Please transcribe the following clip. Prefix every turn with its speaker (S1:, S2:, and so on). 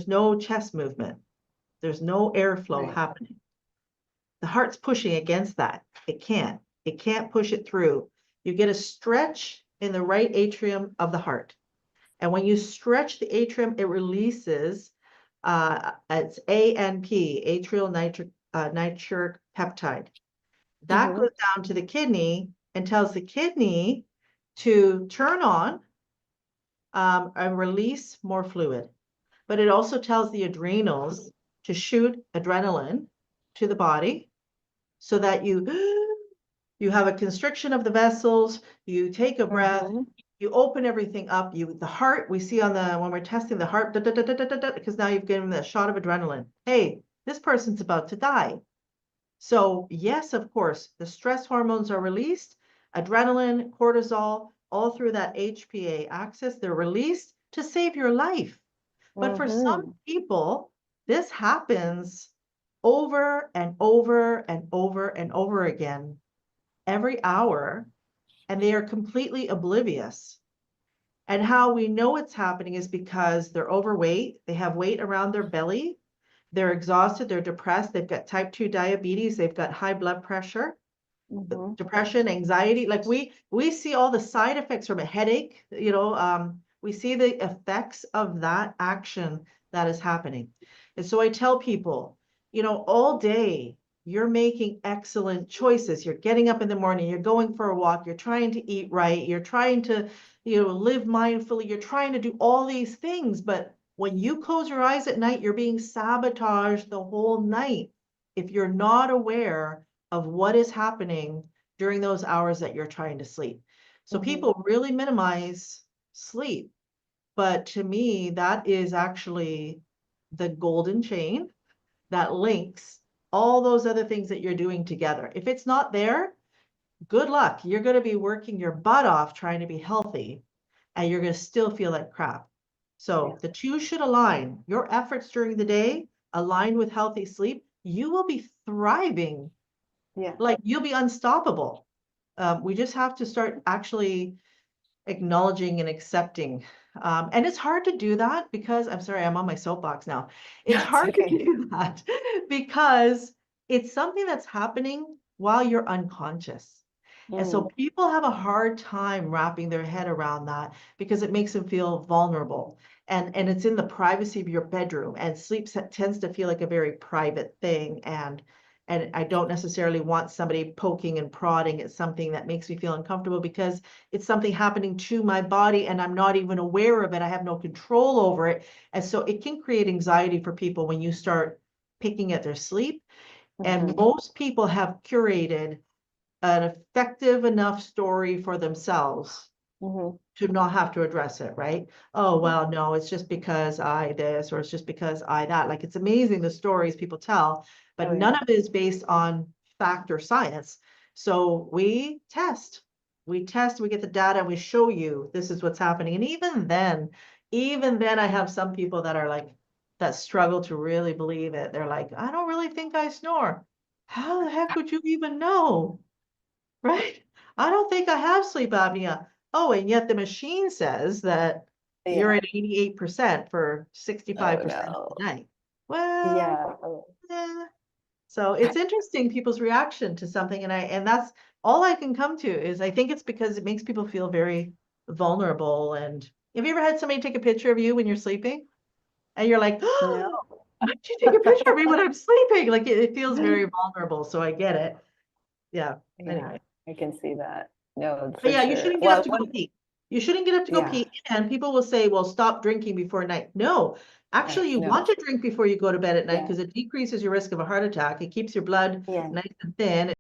S1: there's no chest movement. There's no airflow happening. The heart's pushing against that. It can't push it through. You get a stretch in the right atrium of the heart. And when you stretch the atrium, it releases it's ANP, atrial nitric peptide. That goes down to the kidney and tells the kidney to turn on and release more fluid. But it also tells the adrenals to shoot adrenaline to the body so that you have a constriction of the vessels, you take a breath, you open everything up, the heart, we see on when we're testing the heart, because now you've given them a shot of adrenaline. Hey, this person's about to die. So yes, of course, the stress hormones are released, adrenaline, cortisol, all through that HPA axis, they're released to save your life. But for some people, this happens over and over and over and over again, every hour, and they are completely oblivious. And how we know it's happening is because they're overweight, they have weight around their belly, they're exhausted, they're depressed, they've got type 2 diabetes, they've got high blood pressure, depression, anxiety. Like we see all the side effects from a headache, we see the effects of that action that is happening. And so I tell people, all day you're making excellent choices. You're getting up in the morning, you're going for a walk, you're trying to eat right, you're trying to, live mindfully, you're trying to do all these things. But when you close your eyes at night, you're being sabotaged the whole night if you're not aware of what is happening during those hours that you're trying to sleep. So people really minimize sleep. But to me, that is actually the golden chain that links all those other things that you're doing together. If it's not there, good luck. You're going to be working your butt off trying to be healthy, and you're going to still feel like crap. So the two should align. Your efforts during the day aligned with healthy sleep, you will be thriving. Yeah. Like you'll be unstoppable. We just have to start actually acknowledging and accepting. And it's hard to do that because, I'm sorry, I'm on my soapbox now. It's hard to do that because it's something that's happening while you're unconscious. And so people have a hard time wrapping their head around that because it makes them feel vulnerable. And it's in the privacy of your bedroom, and sleep tends to feel like a very private thing. And I don't necessarily want somebody poking and prodding at something that makes me feel uncomfortable because it's something happening to my body and I'm not even aware of it. I have no control over it. And so it can create anxiety for people when you start picking at their sleep. And most people have curated an effective enough story for themselves to not have to address it, right? Oh, well, no, it's just because I this, or it's just because I that. Like, it's amazing the stories people tell, but none of it is based on fact or science. So we test, we get the data, and we show you this is what's happening. And even then I have some people that are like, that struggle to really believe it. They're like, I don't really think I snore. How the heck would you even know? Right? I don't think I have sleep apnea. Oh, and yet the machine says that you're at 88% for 65% of the night. Well, so it's interesting people's reaction to something, and that's all I can come to is I think it's because it makes people feel very vulnerable. And have you ever had somebody take a picture of you when you're sleeping? And you're like, oh, why did you take a picture of me when I'm sleeping? Like it feels very vulnerable. So I get it. Yeah. Anyway.
S2: I can see that. No,
S1: but yeah, you shouldn't get up to go pee. You shouldn't get up to go pee. And people will say, well, stop drinking before night. No, actually, you want to drink before you go to bed at night because it decreases your risk of a heart attack. It keeps your blood nice and thin.